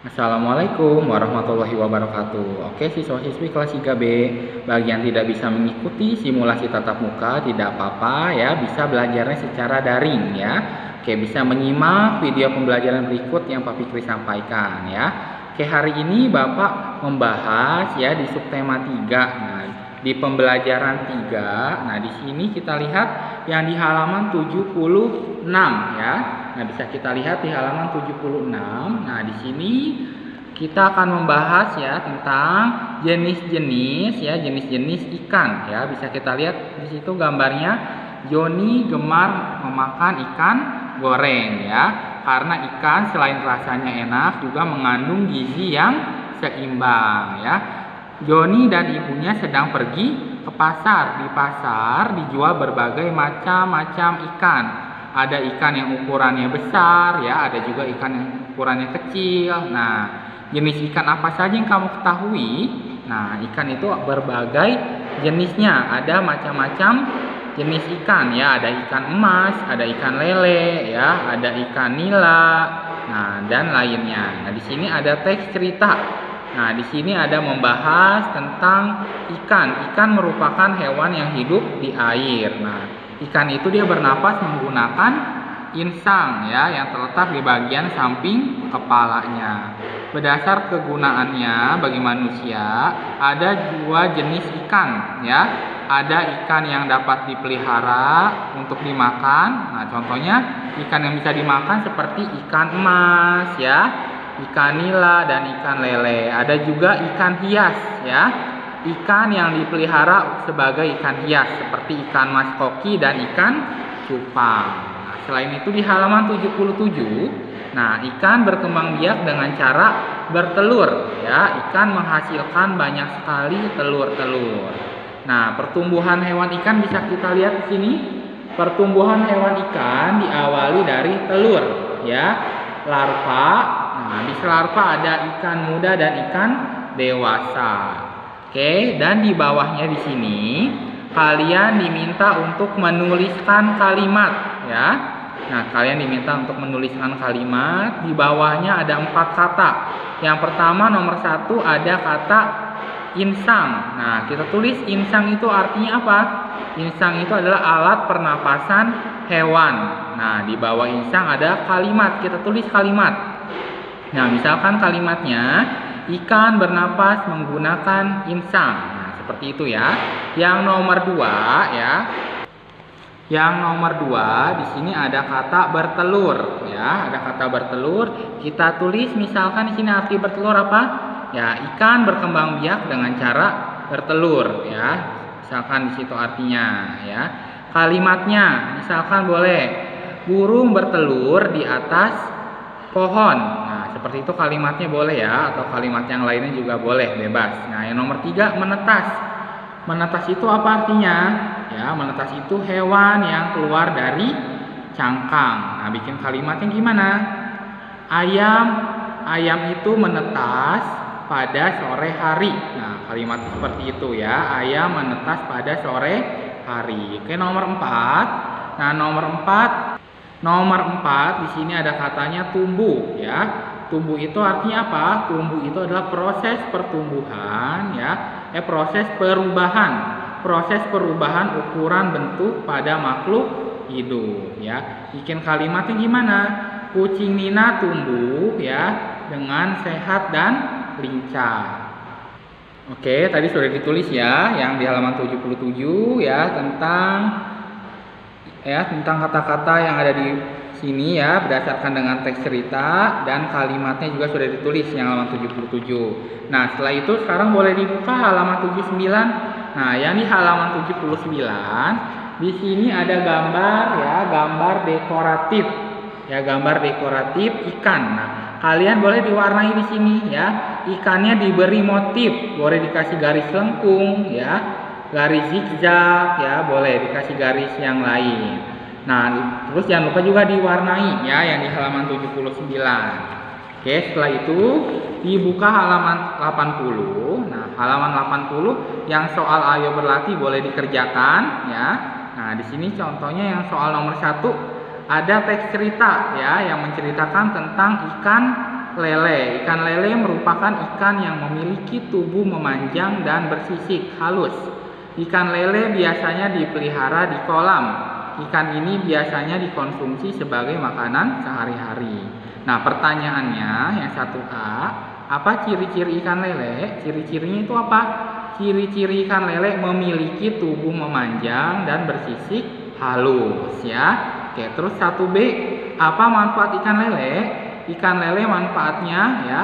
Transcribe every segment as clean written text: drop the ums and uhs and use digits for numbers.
Assalamualaikum warahmatullahi wabarakatuh. Oke, siswa-siswi kelas 3B, bagi yang tidak bisa mengikuti simulasi tatap muka tidak apa-apa ya, bisa belajarnya secara daring ya. Oke, bisa menyimak video pembelajaran berikut yang Pak Fikri sampaikan ya. Oke, hari ini Bapak membahas ya di subtema 3. Nah, di pembelajaran 3, nah di sini kita lihat yang di halaman 76 ya. Nah, bisa kita lihat di halaman 76. Nah, di sini kita akan membahas ya tentang jenis-jenis ya, jenis-jenis ikan ya. Bisa kita lihat di situ gambarnya Joni gemar memakan ikan goreng ya. Karena ikan selain rasanya enak juga mengandung gizi yang seimbang ya. Joni dan ibunya sedang pergi ke pasar. Di pasar dijual berbagai macam-macam ikan. Ada ikan yang ukurannya besar ya, ada juga ikan yang ukurannya kecil. Nah, jenis ikan apa saja yang kamu ketahui? Nah, ikan itu berbagai jenisnya, ada macam-macam jenis ikan ya, ada ikan emas, ada ikan lele ya, ada ikan nila, nah dan lainnya. Nah, di sini ada teks cerita. Nah, di sini ada membahas tentang ikan. Ikan merupakan hewan yang hidup di air. Nah, ikan itu dia bernapas menggunakan insang ya yang terletak di bagian samping kepalanya. Berdasar kegunaannya bagi manusia, ada dua jenis ikan ya. Ada ikan yang dapat dipelihara untuk dimakan. Nah, contohnya ikan yang bisa dimakan seperti ikan emas ya, ikan nila dan ikan lele. Ada juga ikan hias ya. Ikan yang dipelihara sebagai ikan hias seperti ikan mas koki dan ikan cupang. Nah, selain itu di halaman 77, nah ikan berkembang biak dengan cara bertelur ya. Ikan menghasilkan banyak sekali telur-telur. Nah, pertumbuhan hewan ikan bisa kita lihat di sini. Pertumbuhan hewan ikan diawali dari telur ya, larva. Nah, di larva ada ikan muda dan ikan dewasa. Oke, dan di bawahnya di sini kalian diminta untuk menuliskan kalimat ya. Nah, kalian diminta untuk menuliskan kalimat. Di bawahnya ada 4 kata. Yang pertama nomor 1 ada kata insang. Nah, kita tulis insang itu artinya apa? Insang itu adalah alat pernapasan hewan. Nah, di bawah insang ada kalimat. Kita tulis kalimat. Nah, misalkan kalimatnya ikan bernapas menggunakan insang. Nah, seperti itu ya. Yang nomor 2 ya. Yang nomor 2 di sini ada kata bertelur ya, ada kata bertelur. Kita tulis misalkan di sini arti bertelur apa? Ya, ikan berkembang biak dengan cara bertelur ya. Misalkan di situ artinya ya. Kalimatnya misalkan boleh burung bertelur di atas pohon. Nah, seperti itu kalimatnya boleh ya, atau kalimat yang lainnya juga boleh, bebas. Nah, yang nomor 3 menetas. Menetas itu apa artinya? Ya, menetas itu hewan yang keluar dari cangkang. Nah, bikin kalimatnya gimana? Ayam itu menetas pada sore hari. Nah, kalimat seperti itu ya. Ayam menetas pada sore hari. Oke, nomor 4. Nah, nomor 4 di sini ada katanya tumbuh ya. Tumbuh itu artinya apa? Tumbuh itu adalah proses pertumbuhan ya. Proses perubahan ukuran bentuk pada makhluk hidup ya. Bikin kalimatnya gimana? Kucing Nina tumbuh ya dengan sehat dan lincah. Oke, tadi sudah ditulis ya yang di halaman 77 ya tentang kata-kata yang ada di sini ya berdasarkan dengan teks cerita, dan kalimatnya juga sudah ditulis yang halaman 77. Nah, setelah itu sekarang boleh dibuka halaman 79. Nah, yang di halaman 79 di sini ada gambar ya, gambar dekoratif. Ya, gambar dekoratif ikan. Nah, kalian boleh diwarnai di sini ya. Ikannya diberi motif, boleh dikasih garis lengkung ya, garis zigzag ya, boleh dikasih garis yang lain. Nah, terus jangan lupa juga diwarnai ya yang di halaman 79. Oke, setelah itu dibuka halaman 80. Nah, halaman 80 yang soal ayo berlatih boleh dikerjakan ya. Nah, di sini contohnya yang soal nomor 1 ada teks cerita ya yang menceritakan tentang ikan lele. Ikan lele merupakan ikan yang memiliki tubuh memanjang dan bersisik halus. Ikan lele biasanya dipelihara di kolam. Ikan ini biasanya dikonsumsi sebagai makanan sehari-hari. Nah, pertanyaannya yang 1A, apa ciri-ciri ikan lele? Ciri-cirinya itu apa? Ciri-ciri ikan lele memiliki tubuh memanjang dan bersisik halus ya. Oke, terus 1B, apa manfaat ikan lele? Ikan lele manfaatnya ya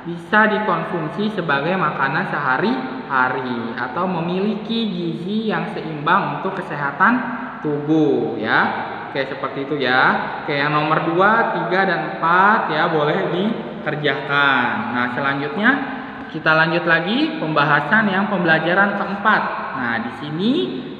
bisa dikonsumsi sebagai makanan sehari-hari atau memiliki gizi yang seimbang untuk kesehatan tubuh ya. Oke, seperti itu ya. Oke, yang nomor 2, 3 dan 4 ya boleh dikerjakan. Nah, selanjutnya kita lanjut lagi pembahasan yang pembelajaran keempat. Nah, di sini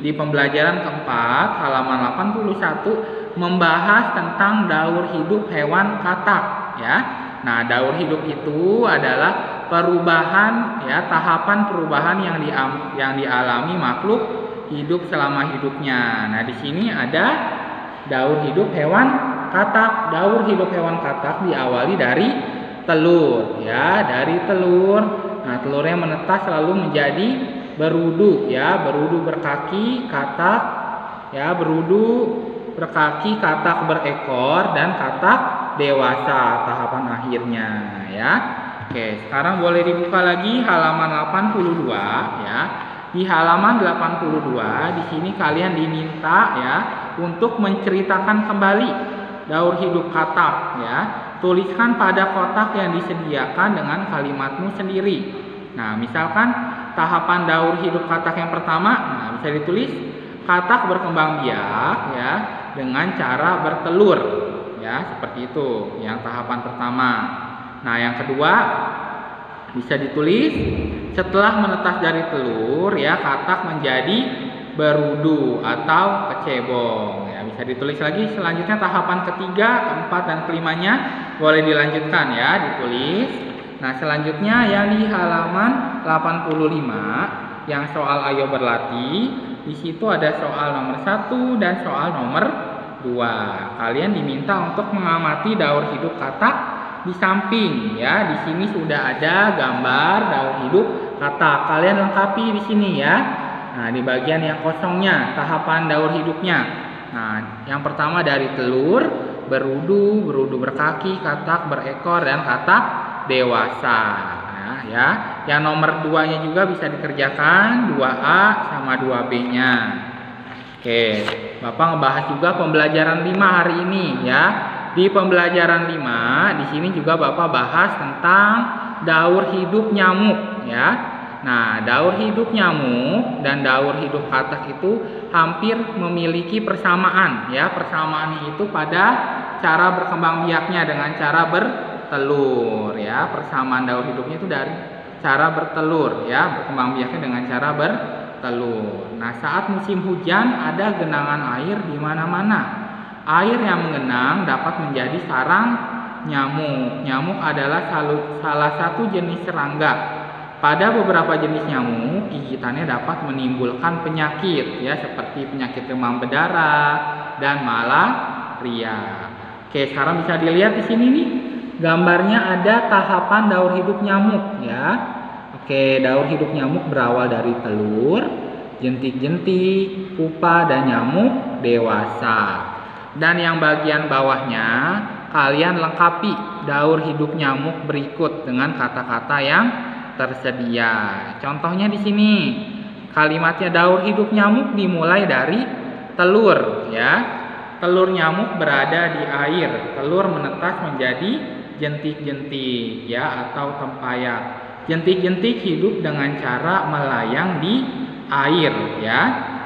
di pembelajaran keempat halaman 81 membahas tentang daur hidup hewan katak ya. Nah, daur hidup itu adalah perubahan ya, tahapan perubahan yang dialami makhluk hidup selama hidupnya. Nah, di sini ada daur hidup hewan katak. Daur hidup hewan katak diawali dari telur ya, dari telur. Nah, telurnya menetas lalu menjadi berudu ya, berudu berkaki, katak ya, berudu berkaki, katak berekor, dan katak dewasa tahapan akhirnya ya. Oke, sekarang boleh dibuka lagi halaman 82 ya. Di halaman 82 di sini kalian diminta ya untuk menceritakan kembali daur hidup katak ya. Tuliskan pada kotak yang disediakan dengan kalimatmu sendiri. Nah, misalkan tahapan daur hidup katak yang pertama, nah bisa ditulis katak berkembang biak ya dengan cara bertelur ya, seperti itu yang tahapan pertama. Nah, yang kedua bisa ditulis setelah menetas dari telur ya katak menjadi berudu atau kecebong ya, bisa ditulis lagi. Selanjutnya tahapan ketiga, keempat, dan kelimanya boleh dilanjutkan ya, ditulis. Nah, selanjutnya yang di halaman 85 yang soal ayo berlatih, di situ ada soal nomor 1 dan soal nomor 2. Kalian diminta untuk mengamati daur hidup katak di samping ya. Di sini sudah ada gambar daur hidup katak. Kalian lengkapi di sini ya. Nah, di bagian yang kosongnya tahapan daur hidupnya. Nah, yang pertama dari telur, berudu, berudu berkaki, katak berekor, dan katak dewasa. Nah, ya. Yang nomor 2-nya juga bisa dikerjakan, 2A sama 2B-nya. Oke, Bapak ngebahas juga pembelajaran 5 hari ini ya. Di pembelajaran 5 di sini juga Bapak bahas tentang daur hidup nyamuk ya. Nah, daur hidup nyamuk dan daur hidup katak itu hampir memiliki persamaan ya. Persamaan itu pada cara berkembang biaknya dengan cara bertelur ya. Persamaan daur hidupnya itu dari cara bertelur ya, berkembang biaknya dengan cara bertelur. Nah, saat musim hujan ada genangan air di mana-mana. Air yang mengenang dapat menjadi sarang nyamuk. Nyamuk adalah salah satu jenis serangga. Pada beberapa jenis nyamuk, gigitannya dapat menimbulkan penyakit ya, seperti penyakit demam berdarah dan malaria. Oke, sekarang bisa dilihat di sini nih. Gambarnya ada tahapan daur hidup nyamuk ya. Oke, daur hidup nyamuk berawal dari telur, jentik-jentik, pupa, dan nyamuk dewasa. Dan yang bagian bawahnya kalian lengkapi daur hidup nyamuk berikut dengan kata-kata yang tersedia. Contohnya di sini kalimatnya daur hidup nyamuk dimulai dari telur ya. Telur nyamuk berada di air. Telur menetas menjadi jentik-jentik ya atau tempayan. Jentik-jentik hidup dengan cara melayang di air ya.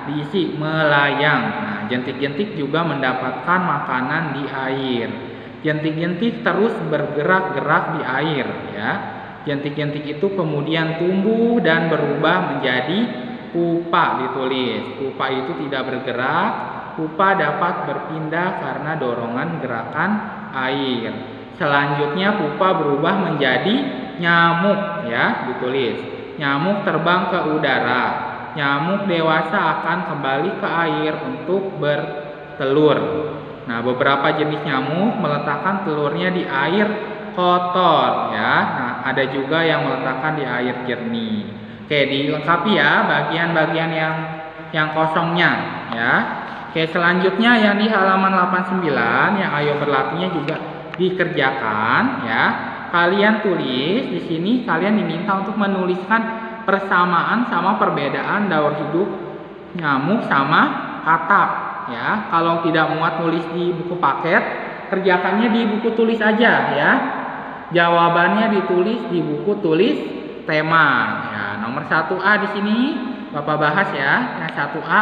Diisi melayang. Nah, jentik-jentik juga mendapatkan makanan di air. Jentik-jentik terus bergerak-gerak di air ya. Jentik-jentik itu kemudian tumbuh dan berubah menjadi pupa, ditulis. Pupa itu tidak bergerak. Pupa dapat berpindah karena dorongan gerakan air. Selanjutnya pupa berubah menjadi nyamuk ya, ditulis. Nyamuk terbang ke udara. Nyamuk dewasa akan kembali ke air untuk bertelur. Nah, beberapa jenis nyamuk meletakkan telurnya di air kotor ya. Nah, ada juga yang meletakkan di air jernih. Oke, dilengkapi ya bagian-bagian yang kosongnya ya. Oke, selanjutnya yang di halaman 89 yang ayo berlatihnya juga dikerjakan ya. Kalian tulis di sini, kalian diminta untuk menuliskan persamaan sama perbedaan daur hidup nyamuk sama katak ya. Kalau tidak muat nulis di buku paket, kerjakannya di buku tulis aja ya. Jawabannya ditulis di buku tulis tema ya. Nomor 1A di sini Bapak bahas ya, yang 1A.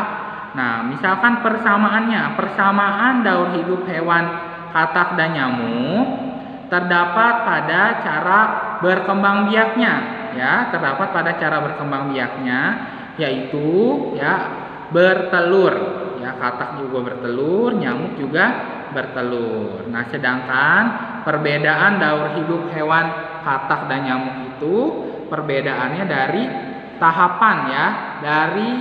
Nah, misalkan persamaannya, persamaan daur hidup hewan katak dan nyamuk terdapat pada cara berkembang biaknya ya, terdapat pada cara berkembang biaknya yaitu ya bertelur ya, katak juga bertelur, nyamuk juga bertelur. Nah, sedangkan perbedaan daur hidup hewan katak dan nyamuk itu perbedaannya dari tahapan ya, dari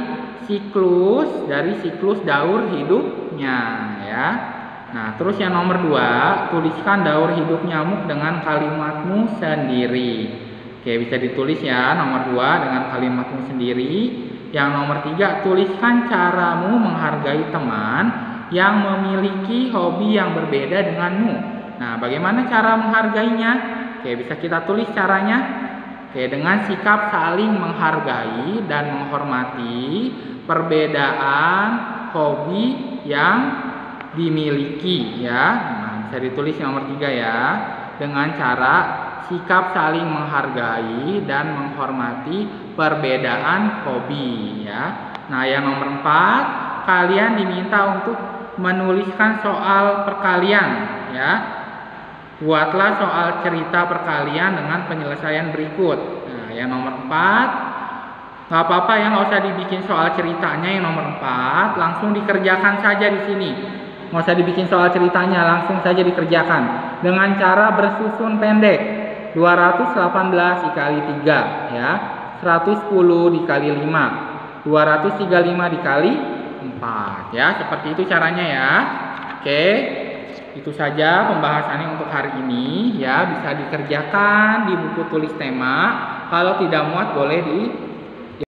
siklus daur hidupnya ya. Nah, terus yang nomor 2, tuliskan daur hidup nyamuk dengan kalimatmu sendiri. Oke, bisa ditulis ya nomor 2 dengan kalimatmu sendiri. Yang nomor 3, tuliskan caramu menghargai teman yang memiliki hobi yang berbeda denganmu. Nah, bagaimana cara menghargainya? Oke, bisa kita tulis caranya. Oke, dengan sikap saling menghargai dan menghormati perbedaan hobi yang dimiliki ya. Nah, bisa ditulis nomor 3 ya, dengan cara sikap saling menghargai dan menghormati perbedaan hobi ya. Nah, yang nomor 4, kalian diminta untuk menuliskan soal perkalian ya. Buatlah soal cerita perkalian dengan penyelesaian berikut. Nah, yang nomor 4, nggak apa-apa ya, nggak usah dibikin soal ceritanya. Yang nomor 4 langsung dikerjakan saja di sini. Nggak usah dibikin soal ceritanya, langsung saja dikerjakan dengan cara bersusun pendek. 218 dikali 3 ya, 110 dikali 5, 235 dikali 4 ya. Seperti itu caranya ya. Oke, itu saja pembahasannya untuk hari ini ya. Bisa dikerjakan di buku tulis tema. Kalau tidak muat boleh di